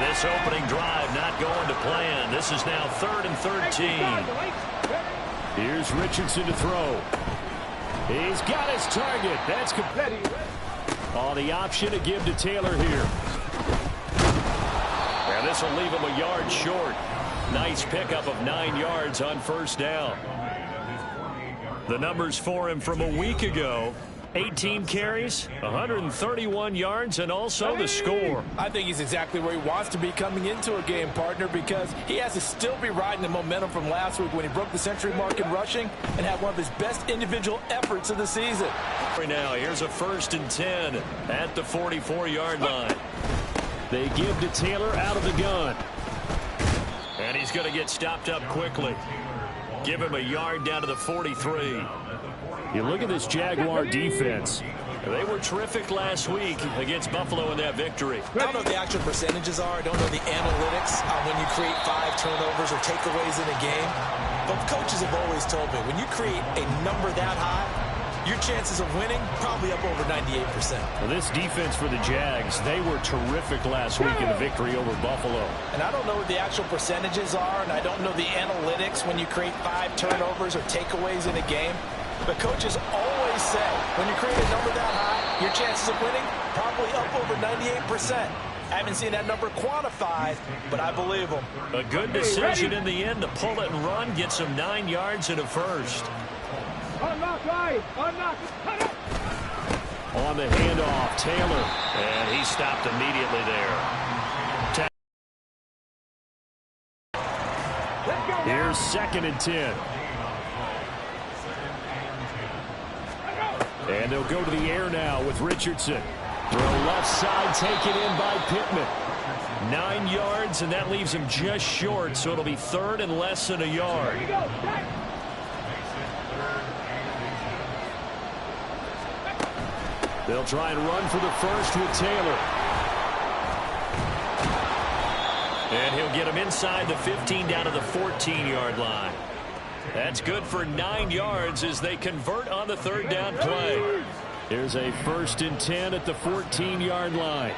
And this opening drive not going to plan. This is now 3rd and 13. Here's Richardson to throw. He's got his target. That's competitive. Oh, the option to give to Taylor here. And this will leave him a yard short. Nice pickup of 9 yards on first down. The numbers for him from a week ago: 18 carries, 131 yards, and also the score. I think he's exactly where he wants to be coming into a game, partner, because he has to still be riding the momentum from last week when he broke the century mark in rushing and had one of his best individual efforts of the season. Right now, here's a 1st and 10 at the 44-yard line. They give to Taylor out of the gun. And he's going to get stopped up quickly. Give him a yard down to the 43. You look at this Jaguar defense. They were terrific last week against Buffalo in that victory. I don't know what the actual percentages are. I don't know the analytics on when you create 5 turnovers or takeaways in a game. But coaches have always told me, when you create a number that high, your chances of winning probably up over 98%. Well, this defense for the Jags, they were terrific last week in the victory over Buffalo. And I don't know what the actual percentages are, and I don't know the analytics when you create 5 turnovers or takeaways in a game. But coaches always say, when you create a number that high, your chances of winning probably up over 98%. I haven't seen that number quantified, but I believe them. A good decision in the end to pull it and run, get some 9 yards and a first. Unlock right, unlock, cut it. On the handoff, Taylor. And he stopped immediately there. Here's 2nd and 10. And they'll go to the air now with Richardson. Throw left side, taken in by Pittman. 9 yards, and that leaves him just short, so it'll be 3rd and less than a yard. They'll try and run for the first with Taylor. And he'll get him inside the 15 down to the 14-yard line. That's good for 9 yards as they convert on the 3rd down play. Here's a 1st and 10 at the 14-yard line.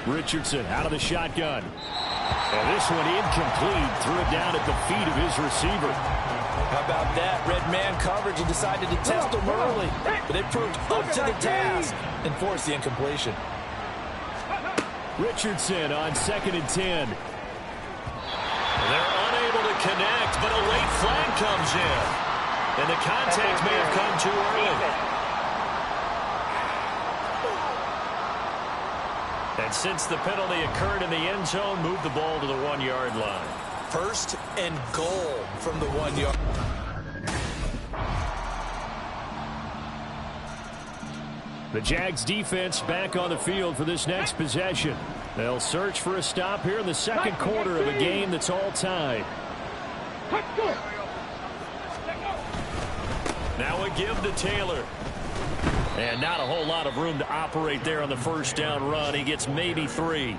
Richardson out of the shotgun. And this one incomplete. Threw it down at the feet of his receiver. How about that? Red man coverage and decided to test him early. But they proved up to the task and forced the incompletion. Richardson on 2nd and 10. They're unable to connect, but a late flag comes in. And the contact may have come too early. And since the penalty occurred in the end zone, move the ball to the 1-yard line. 1st and goal from the 1-yard. The Jags defense back on the field for this next possession. They'll search for a stop here in the 2nd quarter of a game that's all tied. Now a give to Taylor. And not a whole lot of room to operate there on the 1st down run. He gets maybe 3.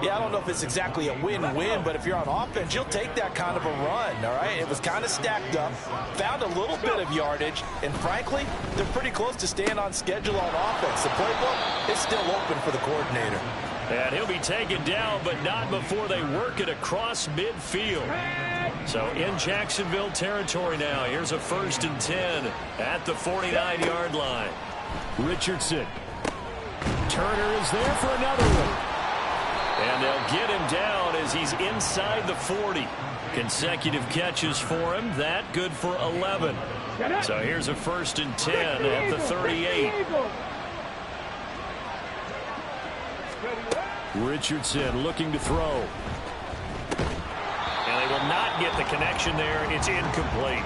Yeah, I don't know if it's exactly a win-win, but if you're on offense, you'll take that kind of a run, all right? It was kind of stacked up, found a little bit of yardage, and frankly, they're pretty close to staying on schedule on offense. The playbook is still open for the coordinator. And he'll be taken down, but not before they work it across midfield. So in Jacksonville territory now. Here's a 1st and 10 at the 49-yard line. Richardson. Turner is there for another one. And they'll get him down as he's inside the 40. Consecutive catches for him. That good for 11. So here's a 1st and 10 at the 38. Richardson looking to throw. And they will not get the connection there. It's incomplete.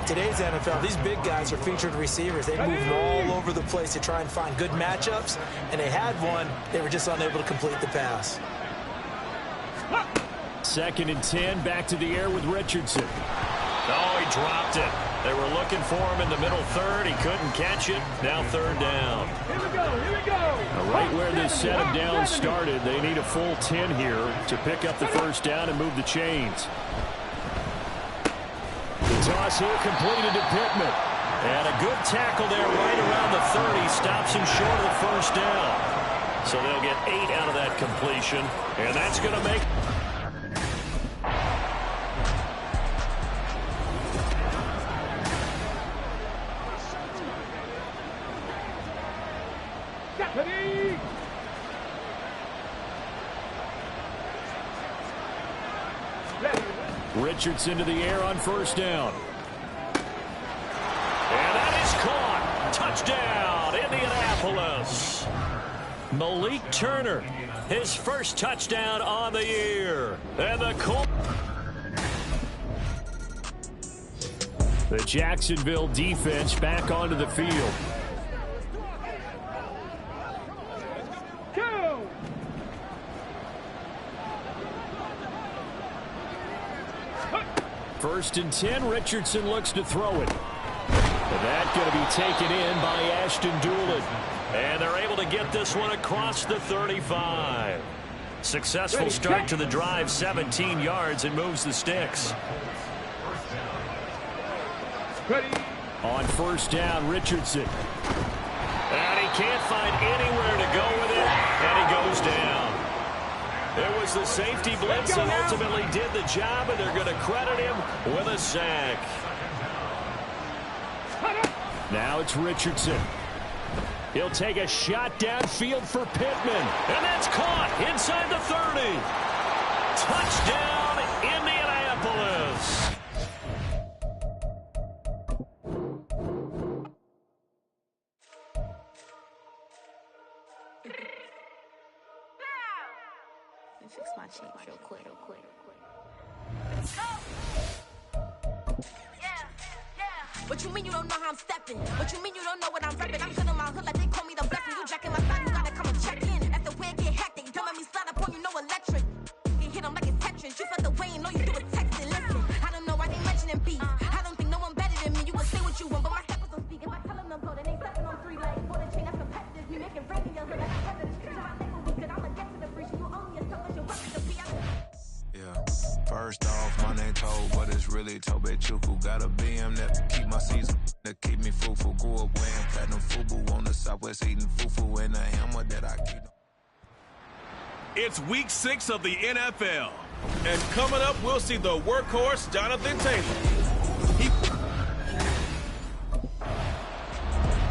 Today's NFL, these big guys are featured receivers. They move all over the place to try and find good matchups, and they had one. They were just unable to complete the pass. 2nd and 10, back to the air with Richardson. Oh, he dropped it. They were looking for him in the middle 3rd. He couldn't catch it. Now 3rd down. Here we go, here we go. Now, right where this set of downs started, they need a full 10 here to pick up the 1st down and move the chains. The toss here completed to Pittman. And a good tackle there right around the 30. Stops him short of the 1st down. So they'll get 8 out of that completion, and that's going to make... Richardson to the air on first down. And that is caught. Touchdown, Indianapolis. Malik Turner, his first touchdown on the year. And the Jacksonville defense back onto the field. First and 10, Richardson looks to throw it. And that's going to be taken in by Ashton Doolin. And they're able to get this one across the 35. Successful start to the drive, 17 yards, and moves the sticks. On first down, Richardson. And he can't find anywhere to go with it, and he goes down. It was the safety blitz that ultimately did the job, and they're going to credit him with a sack. Now it's Richardson. He'll take a shot downfield for Pittman. And that's caught inside the 30. Touchdown, Indianapolis. Fix my cheeks real quick. What you mean you don't know how I'm stepping? What you mean you don't know what I'm repping? I'm good in my hood like they call me the blessing. You jacking my style, you gotta come and check in. After where it get hectic, don't let me slide up on you, no electric. You hit them like it's Tetris. You felt the way and know you do it texting. Listen, I don't know why they mentioning beef. I don't think no one better than me. You can say what you want, but my steppers don't speak. If I tell them to go, then they stepping on 3 legs. For the chain that's competitive, me making rain in your hood like a president. Street my thing will be good. I'ma get to the breach. You own yourself as your weapon to be. First off, my name Toad, but it's really Tobe Chuku. Got a BM that keep my season, that keep me fufu. Grew up wearing platinum FUBU on the Southwest, eating fufu and a hammer that I keep. It's week 6 of the NFL, and coming up, we'll see the workhorse Jonathan Taylor.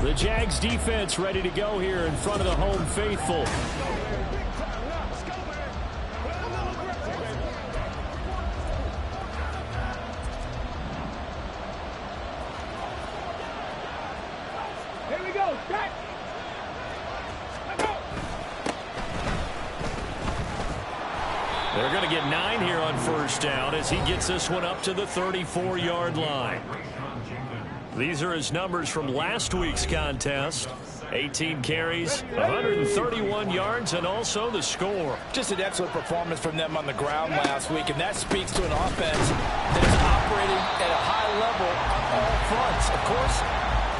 The Jags defense ready to go here in front of the home faithful. They're going to get 9 here on first down as he gets this one up to the 34-yard line. These are his numbers from last week's contest. 18 carries, 131 yards, and also the score. Just an excellent performance from them on the ground last week, and that speaks to an offense that is operating at a high level on all fronts. Of course,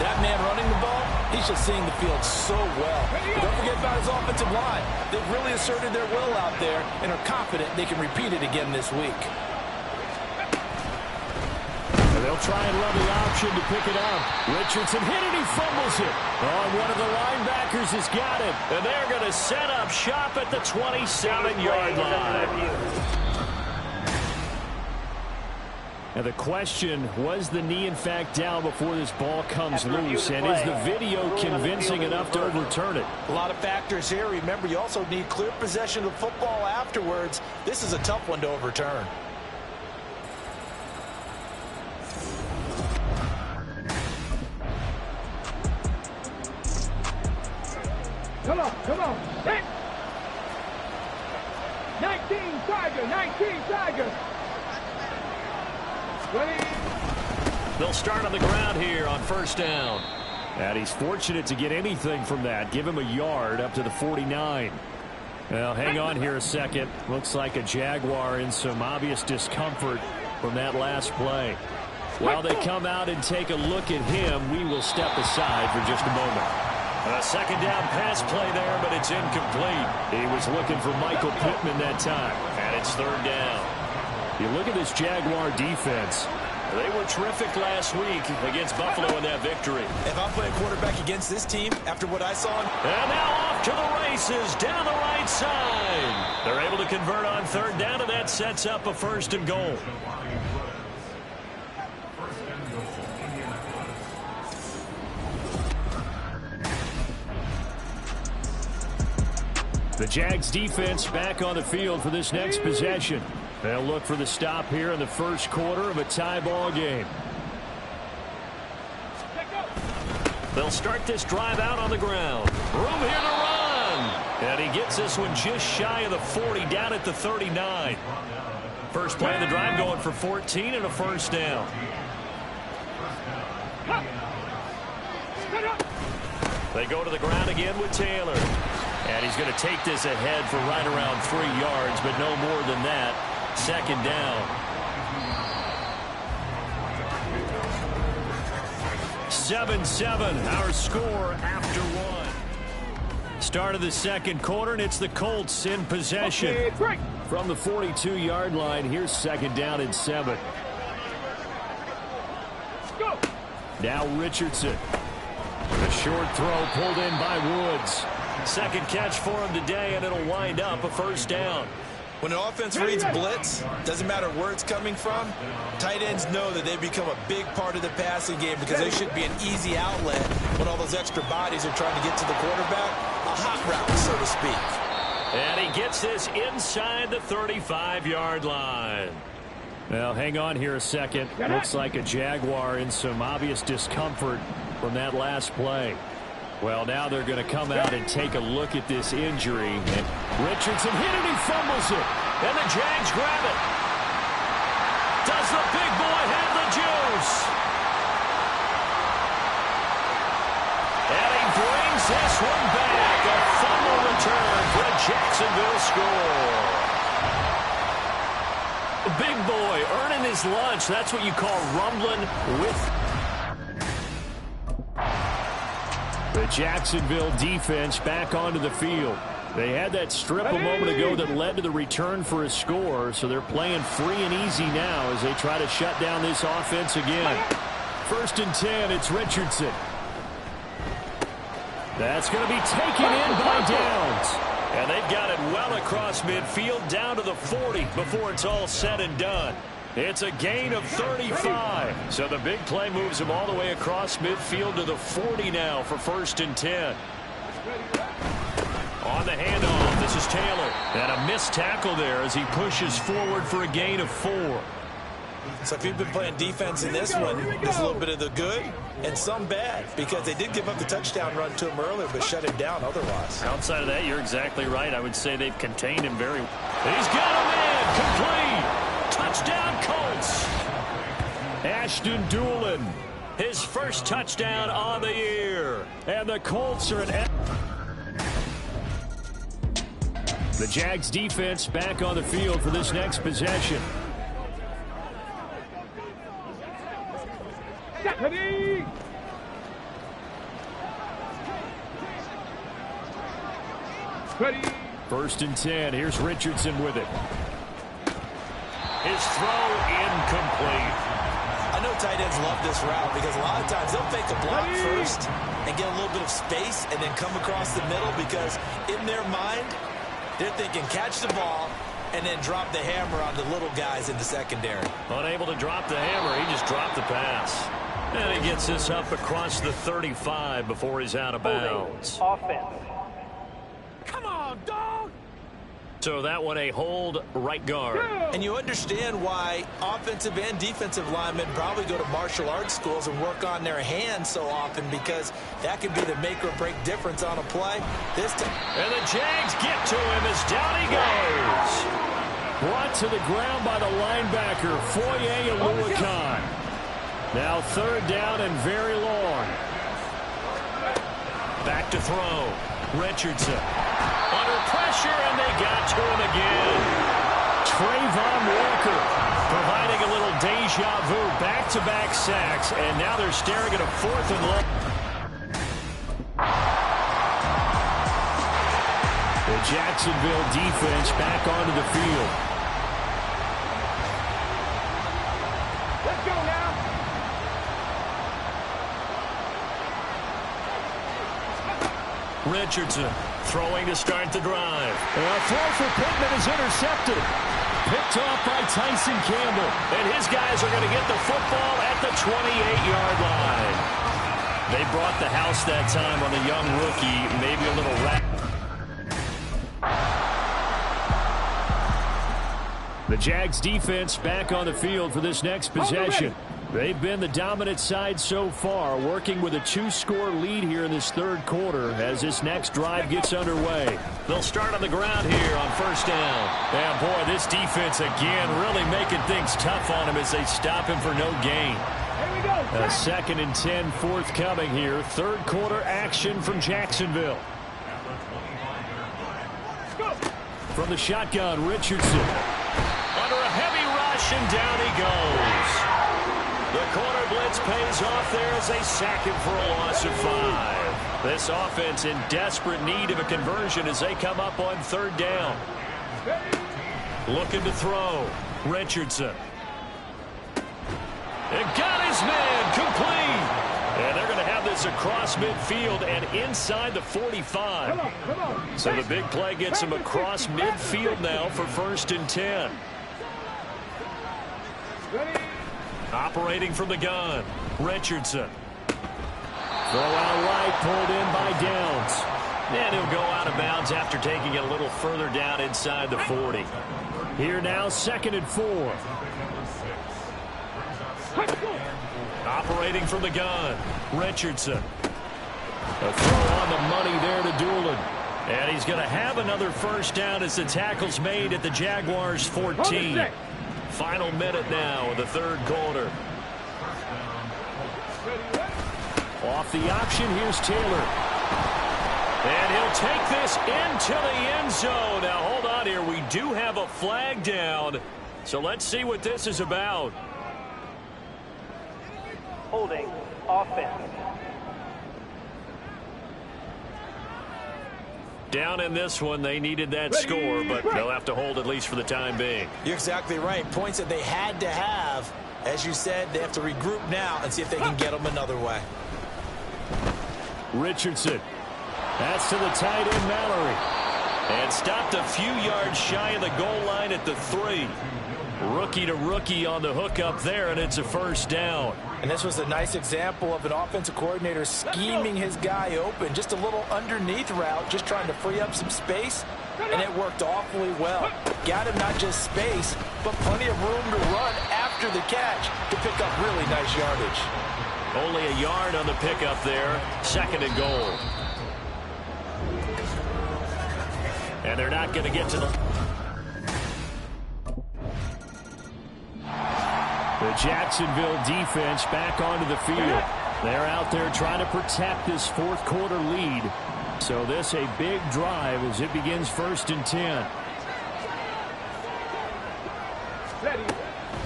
that man running the ball, he's just seeing the field so well. But don't forget about his offensive line. They've really asserted their will out there and are confident they can repeat it again this week. They'll try and run the option to pick it up. Richardson hit it, he fumbles it. Oh, one of the linebackers has got it. And they're going to set up shop at the 27-yard line. And the question, was the knee in fact down before this ball comes loose? And is the video convincing enough to overturn it? A lot of factors here. Remember, you also need clear possession of the football afterwards. This is a tough one to overturn. Come on. Hit! 19 Tiger. 20. They'll start on the ground here on first down. And he's fortunate to get anything from that. Give him a yard up to the 49. Well, hang on here a second. Looks like a Jaguar in some obvious discomfort from that last play. While they come out and take a look at him, we will step aside for just a moment. A second down pass play there, but it's incomplete. He was looking for Michael Pittman that time. And it's third down. You look at this Jaguar defense. They were terrific last week against Buffalo in that victory. If I'm playing quarterback against this team after what I saw. And now off to the races down the right side. They're able to convert on third down, and that sets up a first and goal. The Jags defense back on the field for this next possession. They'll look for the stop here in the first quarter of a tie ball game. They'll start this drive out on the ground. Room here to run. And he gets this one just shy of the 40, down at the 39. First play of the drive going for 14 and a first down. They go to the ground again with Taylor. And he's going to take this ahead for right around 3 yards, but no more than that. Second down. 7-7, our score after one. Start of the second quarter, and it's the Colts in possession. From the 42-yard line, here's second down and 7. Now Richardson. The short throw pulled in by Woods. Second catch for him today, and it'll wind up a first down. When an offense reads blitz, doesn't matter where it's coming from, tight ends know that they become a big part of the passing game because they should be an easy outlet when all those extra bodies are trying to get to the quarterback. A hot route, so to speak. And he gets this inside the 35-yard line. Now, hang on here a second. Looks like a Jaguar in some obvious discomfort from that last play. Well, now they're going to come out and take a look at this injury. And Richardson hit it, he fumbles it. And the Jags grab it. Does the big boy have the juice? And he brings this one back. A fumble return for a Jacksonville score. The big boy earning his lunch. That's what you call rumbling with. The Jacksonville defense back onto the field. They had that strip a moment ago that led to the return for a score, so they're playing free and easy now as they try to shut down this offense again. First and 10, it's Richardson. That's going to be taken in by Downs. And they've got it well across midfield down to the 40 before it's all said and done. It's a gain of 35. So the big play moves him all the way across midfield to the 40 now for first and 10. On the handoff, this is Taylor. And a missed tackle there as he pushes forward for a gain of 4. So if you've been playing defense in this one, there's a little bit of the good and some bad because they did give up the touchdown run to him earlier but shut him down otherwise. Outside of that, you're exactly right. I would say they've contained him very well. He's got him in. Complete. Touchdown, Colts. Ashton Doolin. His first touchdown on the year. And the Colts are the Jags defense back on the field for this next possession. First and 10. Here's Richardson with it. His throw incomplete. I know tight ends love this route because a lot of times they'll fake a block first and get a little bit of space and then come across the middle because in their mind, they're thinking catch the ball and then drop the hammer on the little guys in the secondary. Unable to drop the hammer, he just dropped the pass. And he gets this up across the 35 before he's out of bounds. Offense. Come on, dog! So that one a hold right guard. And you understand why offensive and defensive linemen probably go to martial arts schools and work on their hands so often because that can be the make or break difference on a play. And the Jags get to him as down he goes. Brought to the ground by the linebacker, Foye Aluakon. Now third down and very long. Back to throw. Richardson. Under pressure, and they got to him again. Trayvon Walker providing a little deja vu. Back-to-back sacks, and now they're staring at a fourth and long. The Jacksonville defense back onto the field. Let's go now. Richardson throwing to start the drive. And a throw for Pittman is intercepted. Picked off by Tyson Campbell. And his guys are going to get the football at the 28-yard line. They brought the house that time on the young rookie. Maybe a little rat. The Jags defense back on the field for this next possession. They've been the dominant side so far, working with a 2-score lead here in this third quarter as this next drive gets underway. They'll start on the ground here on first down. And boy, this defense again really making things tough on him as they stop him for no gain. A 2nd and 10 forthcoming here. Third quarter action from Jacksonville. From the shotgun, Richardson. Under a heavy rush, and down he goes. The corner blitz pays off there as they sack him for a loss of 5. This offense in desperate need of a conversion as they come up on third down. Looking to throw. Richardson. And got his man complete. And they're going to have this across midfield and inside the 45. So the big play gets him across midfield now for 1st and 10. Operating from the gun, Richardson. Throw out right, pulled in by Downs. And he'll go out of bounds after taking it a little further down inside the 40. Here now, 2nd and 4. Operating from the gun, Richardson. A throw on the money there to Doolin. And he's going to have another first down as the tackle's made at the Jaguars' 14. Final minute now of the third quarter. Off the option, here's Taylor. And he'll take this into the end zone. Now, hold on here. We do have a flag down. So let's see what this is about. Holding offense. Down in this one, they needed that score, but they'll have to hold at least for the time being. You're exactly right. Points that they had to have. As you said, they have to regroup now and see if they can get them another way. Richardson. That's to the tight end, Mallory. And stopped a few yards shy of the goal line at the 3. Rookie to rookie on the hook up there, and it's a first down. And this was a nice example of an offensive coordinator scheming his guy open. Just a little underneath route, just trying to free up some space, and it worked awfully well. Got him not just space, but plenty of room to run after the catch to pick up really nice yardage. Only a yard on the pickup there. 2nd and goal. And they're not going to get to the... The Jacksonville defense back onto the field. They're out there trying to protect this fourth quarter lead. So this a big drive as it begins 1st and 10.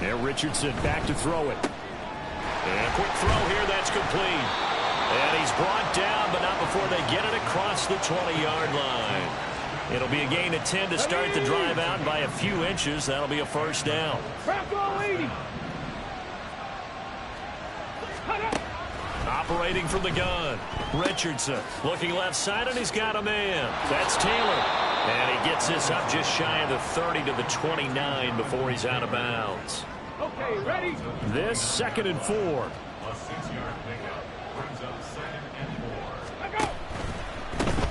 And Richardson back to throw it. And a quick throw here, that's complete. And he's brought down, but not before they get it across the 20-yard line. It'll be a gain of 10 to start the drive out by a few inches. That'll be a first down. Operating from the gun, Richardson looking left side, and he's got a man. That's Taylor. And he gets this up just shy of the 30 to the 29 before he's out of bounds. Okay, ready? This 2nd and 4.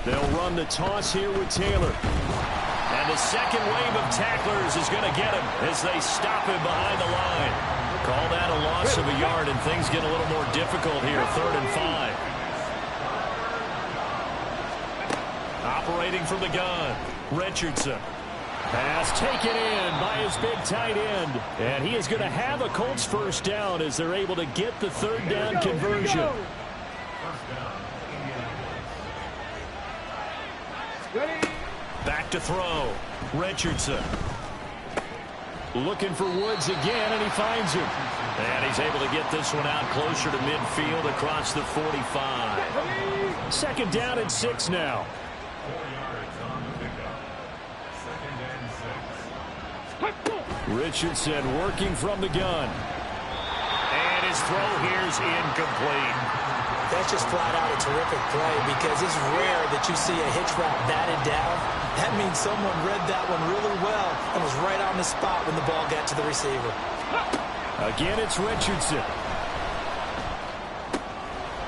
They'll run the toss here with Taylor. And the second wave of tacklers is going to get him as they stop him behind the line. Call that a loss of a yard, and things get a little more difficult here. 3rd and 5. Operating from the gun, Richardson. Pass taken in by his big tight end. And he is going to have a Colts first down as they're able to get the 3rd down conversion. Back to throw, Richardson. Looking for Woods again, and he finds him. And he's able to get this one out closer to midfield across the 45. 2nd down and 6 now. Richardson working from the gun. And his throw here's incomplete. That's just flat out a terrific play because it's rare that you see a hitch route batted down. That means someone read that one really well and was right on the spot when the ball got to the receiver. Again, it's Richardson.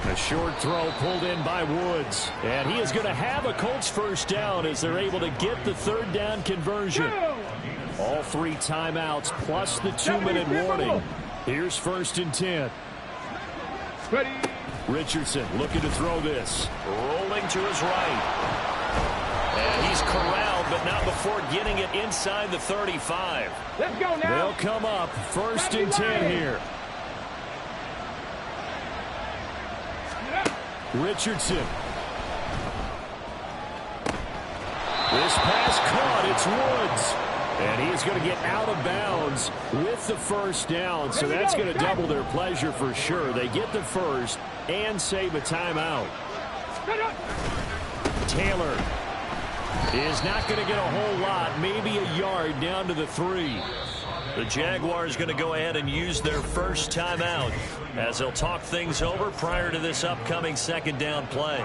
A short throw pulled in by Woods. And he is going to have a Colts first down as they're able to get the third down conversion. All 3 timeouts plus the 2-minute warning. Here's 1st and 10. Ready. Richardson looking to throw this. Rolling to his right. And he's corralled, but not before getting it inside the 35. Let's go now. They'll come up 1st and 10 here. Richardson. This pass caught. It's Woods. And he is going to get out of bounds with the first down. So that's going to double their pleasure for sure. They get the first and save a timeout. Taylor is not going to get a whole lot. Maybe a yard down to the 3. The Jaguars going to go ahead and use their first timeout as they'll talk things over prior to this upcoming 2nd down play.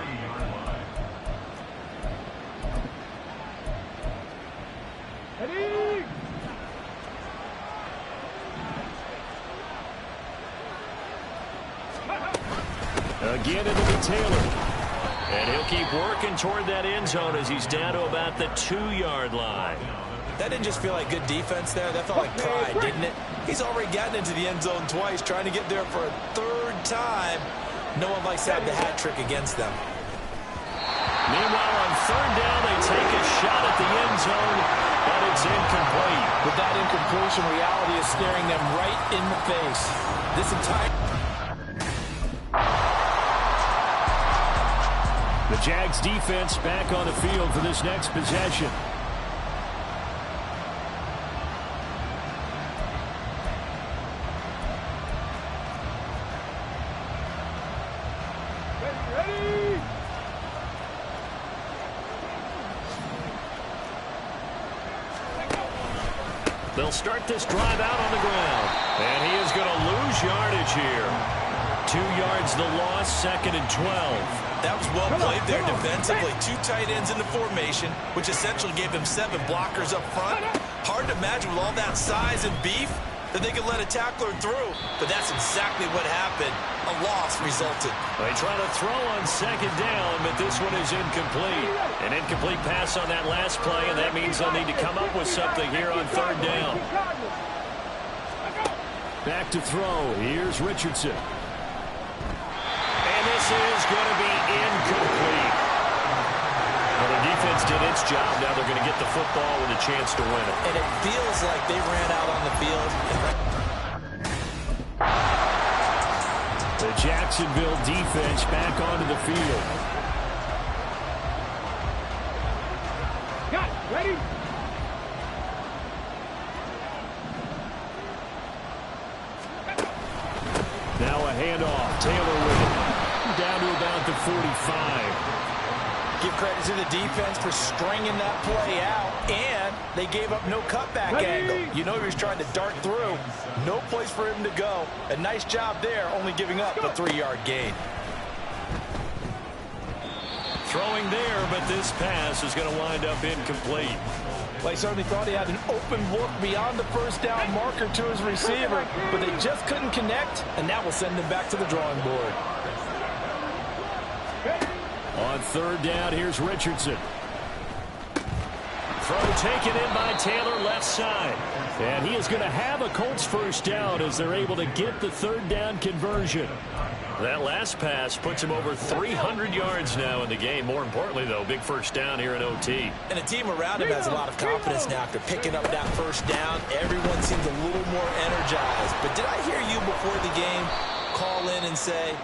Ready. Again into the Taylor. And he'll keep working toward that end zone as he's down to about the 2-yard line. That didn't just feel like good defense there. That felt like pride, didn't it? He's already gotten into the end zone twice, trying to get there for a 3rd time. No one likes to have the hat trick against them. Meanwhile, on 3rd down, they take a shot at the end zone, but it's incomplete. With that incompletion, reality is staring them right in the face. This entire... The Jags defense back on the field for this next possession. Ready. They'll start this drive out on the ground. And he is going to lose yardage here. 2 yards the loss, 2nd and 12. That was well played there defensively. 2 tight ends in the formation, which essentially gave them 7 blockers up front. Hard to imagine with all that size and beef that they could let a tackler through. But that's exactly what happened. A loss resulted. They try to throw on 2nd down, but this one is incomplete. An incomplete pass on that last play, and that means they'll need to come up with something here on 3rd down. Back to throw. Here's Richardson. And this is going to be incomplete. Well, the defense did its job. Now they're going to get the football with a chance to win it. And it feels like they ran out on the field. The Jacksonville defense back onto the field. Got it. Ready. Now a handoff. Taylor with it. Down to about the 45. Give credit to the defense for stringing that play out, and they gave up no cutback angle. You know he was trying to dart through. No place for him to go. A nice job there, only giving up a 3-yard gain. Throwing there, but this pass is going to wind up incomplete. Well, he certainly thought he had an open look beyond the first down marker to his receiver, but they just couldn't connect, and that will send him back to the drawing board. On 3rd down, here's Richardson. Throw taken in by Taylor, left side. And he is going to have a Colts first down as they're able to get the 3rd down conversion. That last pass puts him over 300 yards now in the game. More importantly, though, big first down here in OT. And the team around him has a lot of confidence now after picking up that first down. Everyone seems a little more energized. But did I hear you before the game call in and say,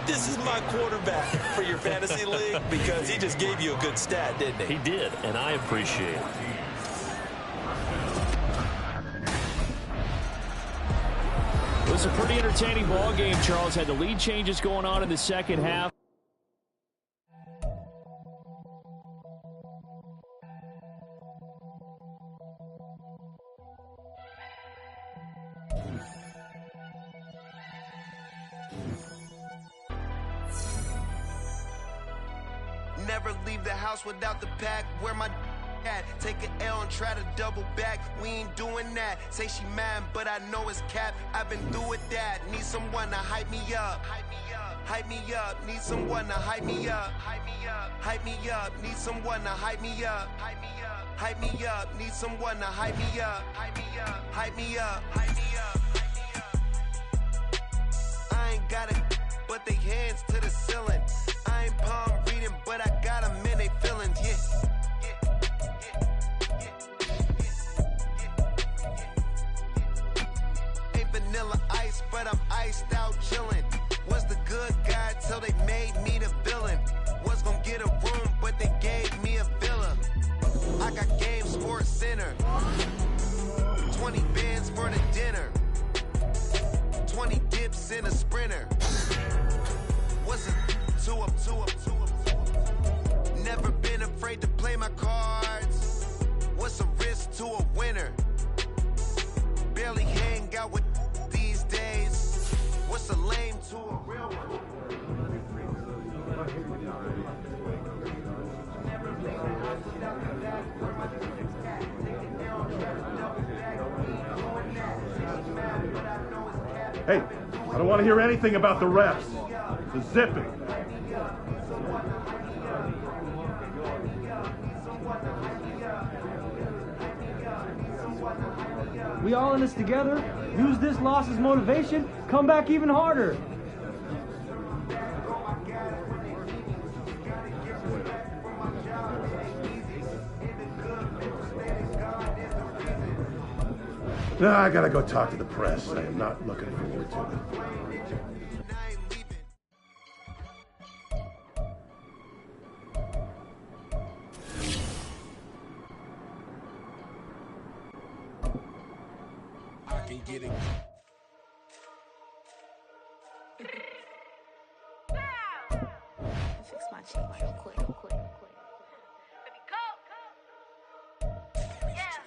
this is my quarterback for your fantasy league? Because he just gave you a good stat, didn't he? He did, and I appreciate it. It was a pretty entertaining ball game, Charles. Had the lead changes going on in the second half. Never leave the house without the pack. Where my at? Take an L and try to double back. We ain't doing that. Say she mad, but I know it's cap. I've been through with that. Need someone to hype me up. Hype me up. Need someone to hype me up. Hype me up. Hype me up. Need someone to hype me up. Hype me up. Hype me up. Need someone to hype me up. Hype me up. Hype me up. Hype me up. I ain't got it, but they hands to the ceiling. I ain't palm reading, but I got them in they feelings. Yeah. Vanilla ice, but I'm iced out chillin'. Was the good guy till they made me the villain. Was gonna get a room, but they gave me a villa. I got game sports center. 20 bands for the dinner. 20 dips in a sprinter. What's it? Two up. Never been afraid to play my cards. What's a risk to a winner? Barely hang out with these days. What's a lame to a real one? Hey, I don't want to hear anything about the refs. The zipping. We all in this together. Use this loss as motivation. Come back even harder. No, I gotta go talk to the press. I am not looking forward to it. Get it. Fix my chain real quick. Baby, go. Yeah.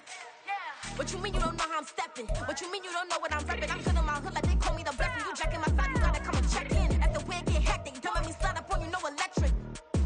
What you mean you don't know how I'm stepping? What you mean you don't know what I'm repping? I'm good in my hood like they call me the blessing. You jacking my side, you gotta come and check in. At the way it get hectic, don't let me slide up on you, no electric.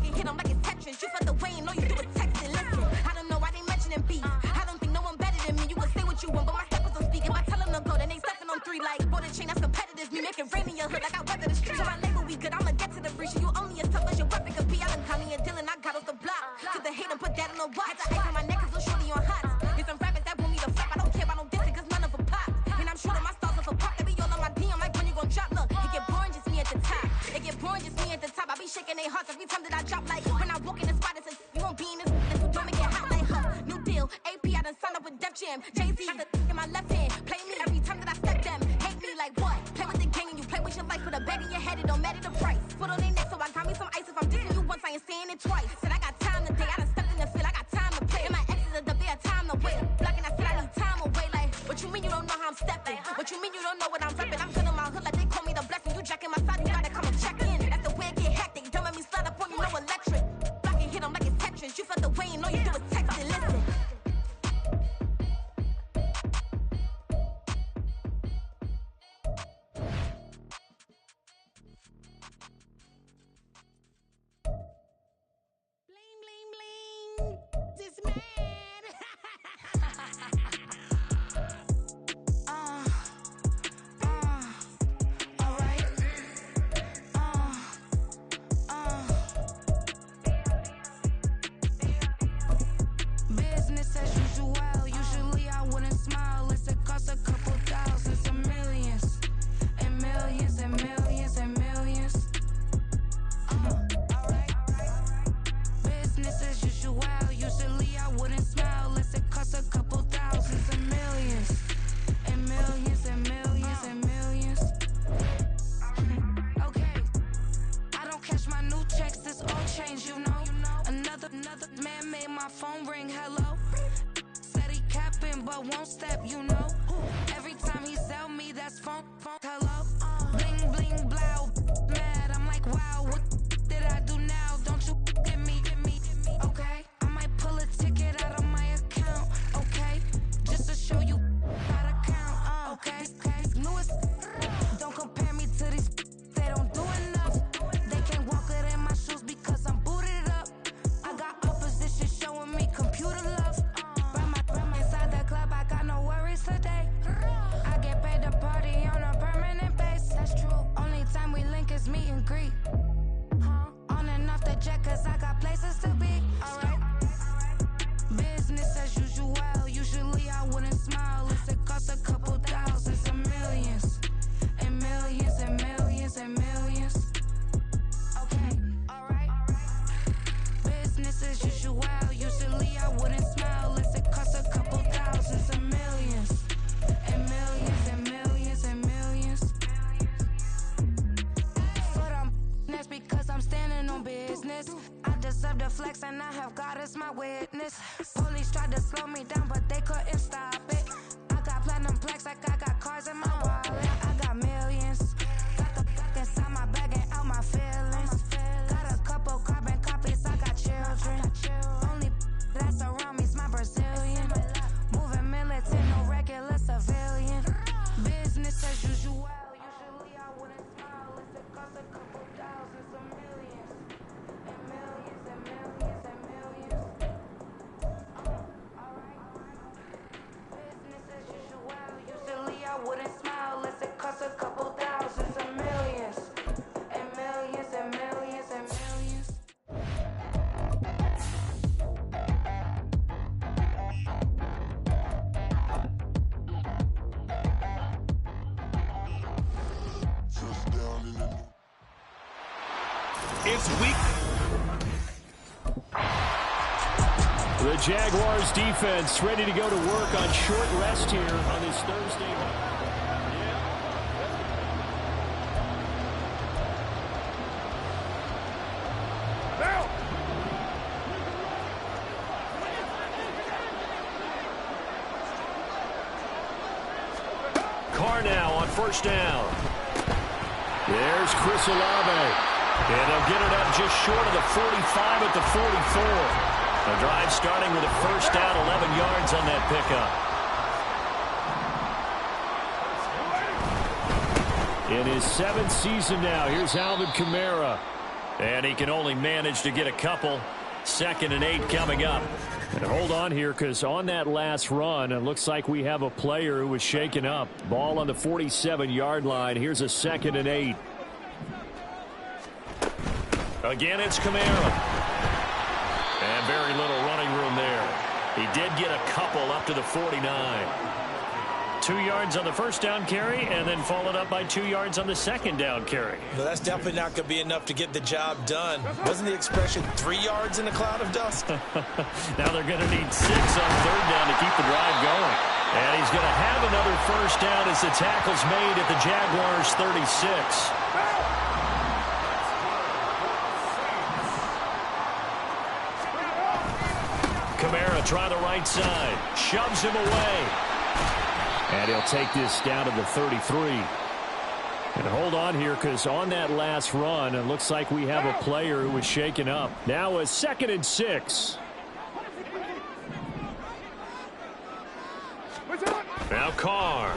You hit them like it's Tetris. You felt the way and all you do is texting. Listen, I don't know why they mentioning beef. I don't think no one better than me. You can say what you want, but my steppers don't speak. If I tell them to go, then they stepping on 3 like border chain. That's competitive. Me making rain in your hood like I weather the street. So my label we good. I'ma get to the breach. You only as tough as your weapon could be. I done Connie and Dylan. I got off the block. To the hate and put that on the watch. The ice on my neck is so shorty on hot. There's some rappers that want me to flop. I don't care about no dissing cause none of them pop. And I'm shooting my stars off a pop. They be all on my DM like when you gon' drop. Look, it get boring just me at the top. It get boring just me at the top. I be shaking their hearts every time that I drop. Like when I walk in the spot, it says you won't be in this. So don't make it hot like her. New deal. AP, I done signed up with Def Jam. Jay-Z got the in my left hand. Play me every time that I step them. Hate me like what? Play with the gang and you play with your life. Put a bag in your head, it don't matter the price. Put on their neck, so I got me some ice. If I'm dissing you once, I ain't saying it twice. Said I got time today. I done stepped in the field. I got time to play. And my exes are the bare time to wait. Blocking, I said I need time away. Like, what you mean you don't know how I'm stepping? What you mean you don't know what I'm repping? I'm good in my hood like they call me the blessing. You jacking my side, you gotta come and check in. That's the way it get hectic. Don't let me slide up on you, no electric. Blocking, hit them like it's Tetris. You felt the way and all you do is text and listen. Bling, bling, bling. This man. Alright. Business as usual. Usually I wouldn't smile. It's a cost a couple thousands and millions. And millions and millions and millions. Business as usual. Usually I wouldn't smile. Unless it costs a couple thousands and millions. And millions and millions and millions. Okay. I don't cash my new checks, this all change, you know. Another man made my phone ring, hello. Said he capping but won't step, you know. Every time he sell me, that's phone, hello. Bling, bling, blow, mad, I'm like, wow, what did I do now? Don't you get me, okay? I might pull a ticket out of my account, okay? Just to show you how to count, okay? Newest, don't compare me to these, they don't do enough. They can't walk it in my shoes because I'm booted up. agree. On and off the jet, cause I got places to be. Alright. Business as usual. Usually I wouldn't smile if it cost a couple thousands and millions. And millions and millions and millions. Okay, alright. Business as usual. Usually I wouldn't smile if it cost a couple thousands and millions. And millions and millions and millions. But that's because I'm standing on business. I deserve the flex and I have God as my witness. Police tried to slow me down but they couldn't stop it. I got platinum plaques like I got cars in my wallet. I got millions. Got the fuck inside my bag and out my feelings. Got a couple carbon copies, I got children. Only that's around me's my Brazilian. Moving militant, no regular civilian. Business as usual. Usually I wouldn't smile if it cost a couple thousands or millions. And millions and millions and millions. Business as usual. Usually I wouldn't smile if it cost a couple thousands or millions. And millions and millions and millions. It's week. The Jaguars defense ready to go to work on short rest here on this Thursday night. Carr now on first down. There's Chris Olave. And they'll get it up just short of the 45 at the 44. A drive starting with a first down, 11 yards on that pickup. In his 7th season now, here's Alvin Kamara. And he can only manage to get a couple. 2nd and 8 coming up. And hold on here, because on that last run, it looks like we have a player who was shaken up. Ball on the 47-yard line. Here's a 2nd and 8. Again, it's Kamara. And very little running room there. He did get a couple up to the 49. 2 yards on the first down carry, and then followed up by 2 yards on the second down carry. Well, that's definitely not going to be enough to get the job done. Wasn't the expression 3 yards in a cloud of dust? Now they're going to need 6 on third down to keep the drive going. And he's going to have another first down as the tackle's made at the Jaguars' 36. Kamara try the right side. Shoves him away. And he'll take this down to the 33. And hold on here, because on that last run, it looks like we have a player who was shaken up. Now a 2nd and 6. Now Carr.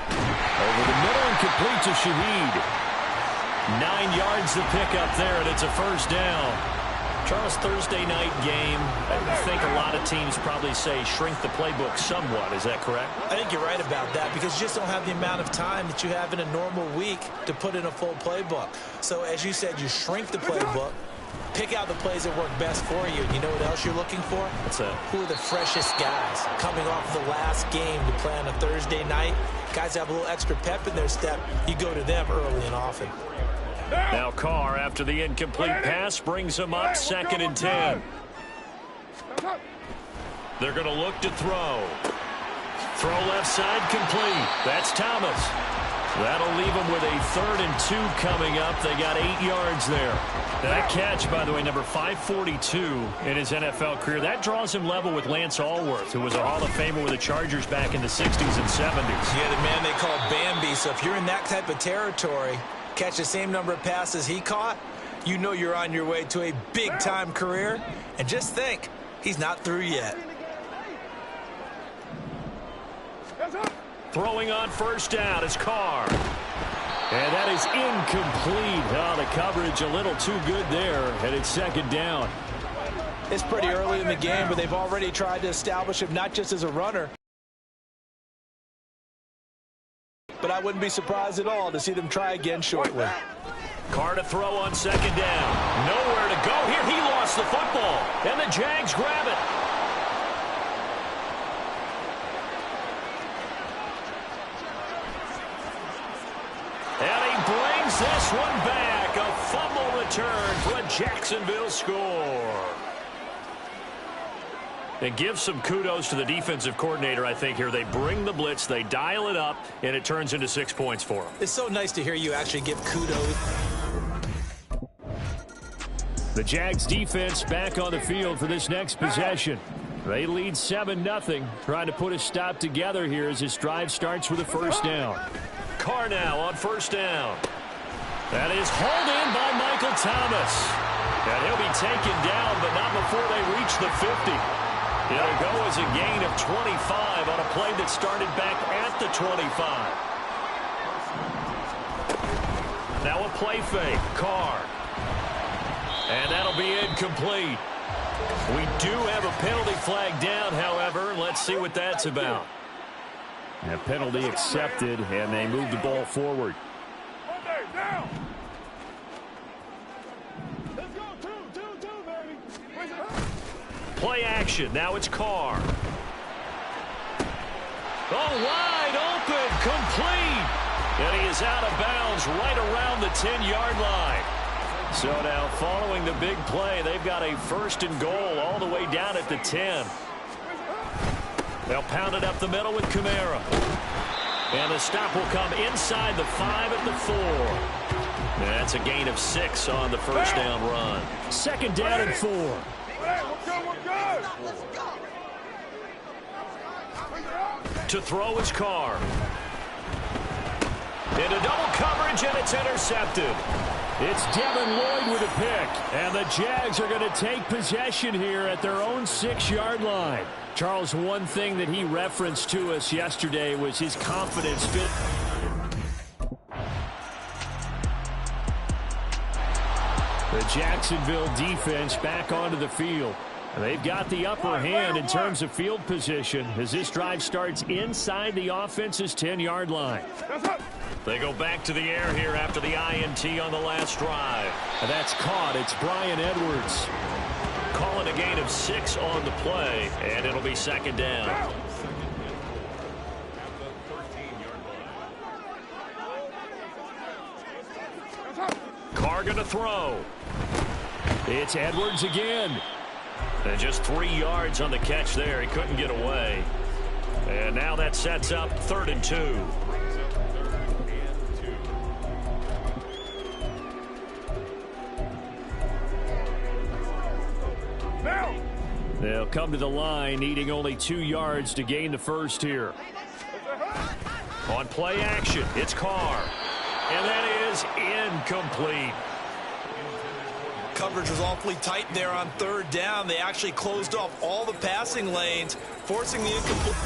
Over the middle and complete to Shaheed. 9 yards to pick up there, and it's a first down. Charles, Thursday night game, I think a lot of teams probably say shrink the playbook somewhat. Is that correct? I think you're right about that, because you just don't have the amount of time that you have in a normal week to put in a full playbook. So as you said, you shrink the playbook, pick out the plays that work best for you. And you know what else you're looking for? What's that? Who are the freshest guys coming off the last game to play on a Thursday night? Guys have a little extra pep in their step. You go to them early and often. Now Carr, after the incomplete pass, brings him up 2nd and 10. They're going to look to throw. Throw left side complete. That's Thomas. That'll leave them with a 3rd and 2 coming up. They got 8 yards there. That catch, by the way, number 542 in his NFL career. That draws him level with Lance Allworth, who was a Hall of Famer with the Chargers back in the 60s and 70s. Yeah, the man they call Bambi. So if you're in that type of territory, catch the same number of passes he caught, you know you're on your way to a big-time career. And just think, he's not through yet. Throwing on first down is Carr. And that is incomplete. Oh, the coverage a little too good there, and it's 2nd down. It's pretty early in the game, but they've already tried to establish him not just as a runner, but I wouldn't be surprised at all to see them try again shortly. Carr to throw on second down. Nowhere to go here. He lost the football, and the Jags grab it. And he brings this one back. A fumble return for a Jacksonville score. And give some kudos to the defensive coordinator, I think, here. They bring the blitz, they dial it up, and it turns into 6 points for them. It's so nice to hear you actually give kudos. The Jags defense back on the field for this next possession. They lead 7-0, trying to put a stop together here as this drive starts with a first down. Carr now on first down. That is hauled in by Michael Thomas. And he'll be taken down, but not before they reach the 50. It'll go as a gain of 25 on a play that started back at the 25. Now a play fake. Carr. And that'll be incomplete. We do have a penalty flag down, however. Let's see what that's about. A penalty accepted, and they move the ball forward. Play action. Now it's Carr. Oh, wide open. Complete. And he is out of bounds right around the 10-yard line. So now following the big play, they've got a first and goal all the way down at the 10. They'll pound it up the middle with Kamara. And the stop will come inside the 5 at the 4. And that's a gain of 6 on the first down run. Second down and 4. To throw is Carr. Into double coverage, and it's intercepted. It's Devin Lloyd with a pick. And the Jags are going to take possession here at their own 6-yard line. Charles, one thing that he referenced to us yesterday was his confidence. The Jacksonville defense back onto the field. They've got the upper hand in terms of field position as this drive starts inside the offense's 10-yard line. They go back to the air here after the INT on the last drive. And that's caught. It's Brian Edwards. Calling a gain of 6 on the play, and it'll be second down. Carr gonna throw. It's Edwards again. And just 3 yards on the catch there. He couldn't get away. And now that sets up 3rd and 2. They'll come to the line, needing only 2 yards to gain the first here. On play action, it's Carr. And that is incomplete. Coverage was awfully tight there on 3rd down. They actually closed off all the passing lanes, forcing the incomplete.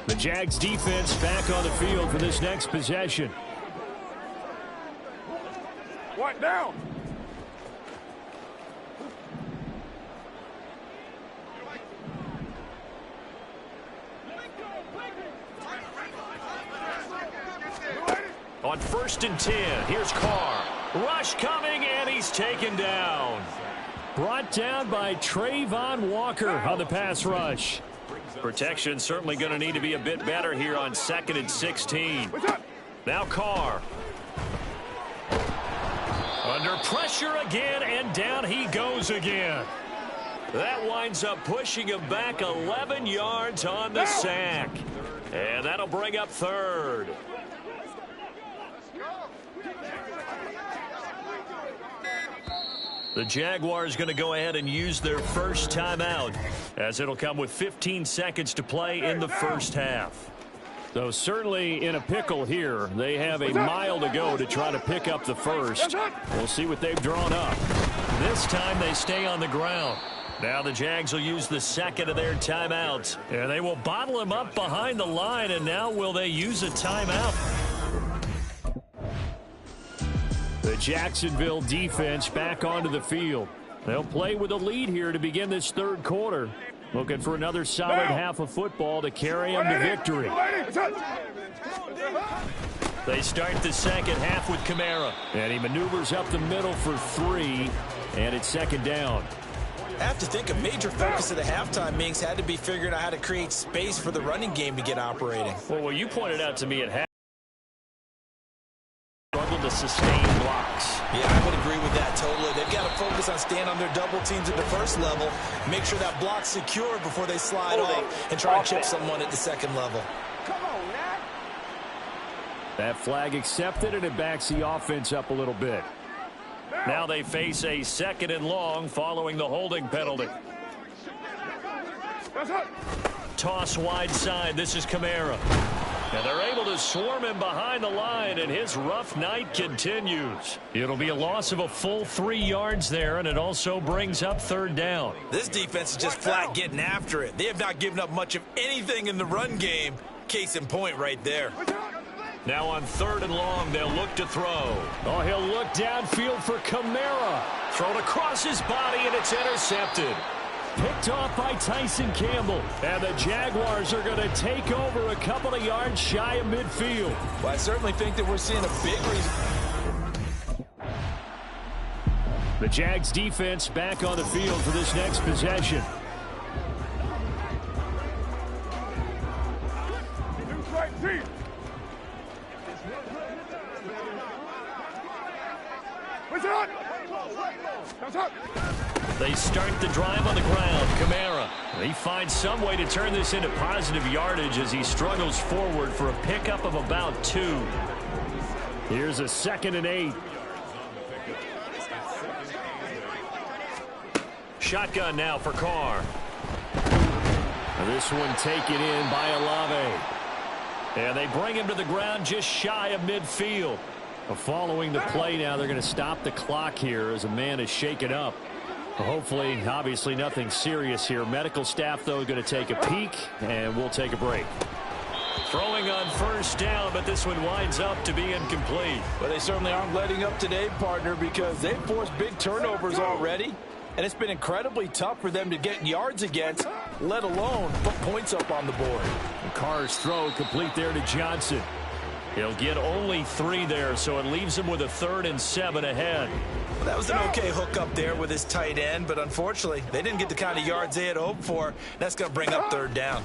The Jags defense back on the field for this next possession. What down? On 1st and 10, here's Carr. Rush coming, and he's taken down. Brought down by Trayvon Walker on the pass rush. Protection certainly going to need to be a bit better here on 2nd and 16. Now Carr. Under pressure again, and down he goes again. That winds up pushing him back 11 yards on the sack. And that'll bring up 3rd. The Jaguars going to go ahead and use their first timeout, as it'll come with 15 seconds to play in the first half. So certainly in a pickle here. They have a mile to go to try to pick up the first. We'll see what they've drawn up. This time they stay on the ground. Now the Jags will use the second of their timeouts. And they will bottle him up behind the line, and now will they use a timeout? The Jacksonville defense back onto the field. They'll play with a lead here to begin this 3rd quarter. Looking for another solid half of football to carry them to victory. They start the second half with Kamara. And he maneuvers up the middle for 3, and it's second down. I have to think a major focus of the halftime meetings had to be figuring out how to create space for the running game to get operating. Well, what you pointed out to me at half, struggled to sustain blocks. Yeah, I would agree with that totally. They've got to focus on staying on their double teams at the first level, make sure that block's secure before they slide off and try and chip someone at the second level. That flag accepted, and it backs the offense up a little bit. Now they face a second and long following the holding penalty. Toss wide side. This is Kamara. And they're able to swarm him behind the line, and his rough night continues. It'll be a loss of a full 3 yards there, and it also brings up third down. This defense is just flat getting after it. They have not given up much of anything in the run game. Case in point right there. Now on third and long, they'll look to throw. Oh, he'll look downfield for Kamara. Thrown across his body, and it's intercepted. Picked off by Tyson Campbell. And the Jaguars are going to take over a couple of yards shy of midfield. Well, I certainly think that we're seeing a big reason. The Jags defense back on the field for this next possession. They start the drive on the ground. Kamara. He finds some way to turn this into positive yardage as he struggles forward for a pickup of about 2. Here's a 2nd and 8. Shotgun now for Carr. This one taken in by Olave. And they bring him to the ground just shy of midfield. Following the play now, they're going to stop the clock here as a man is shaken up. Hopefully, obviously nothing serious here. Medical staff, though, going to take a peek, and we'll take a break. Throwing on first down, but this one winds up to be incomplete. Well, they certainly aren't letting up today, partner, because they've forced big turnovers already, and it's been incredibly tough for them to get yards against, let alone put points up on the board. Carr's throw complete there to Johnson. He'll get only 3 there, so it leaves him with a 3rd and 7 ahead. Well, that was an okay hook up there with his tight end, but unfortunately, they didn't get the kind of yards they had hoped for. That's going to bring up third down.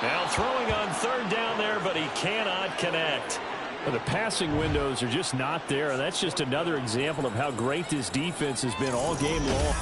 Now throwing on third down there, but he cannot connect. Well, the passing windows are just not there. That's just another example of how great this defense has been all game long.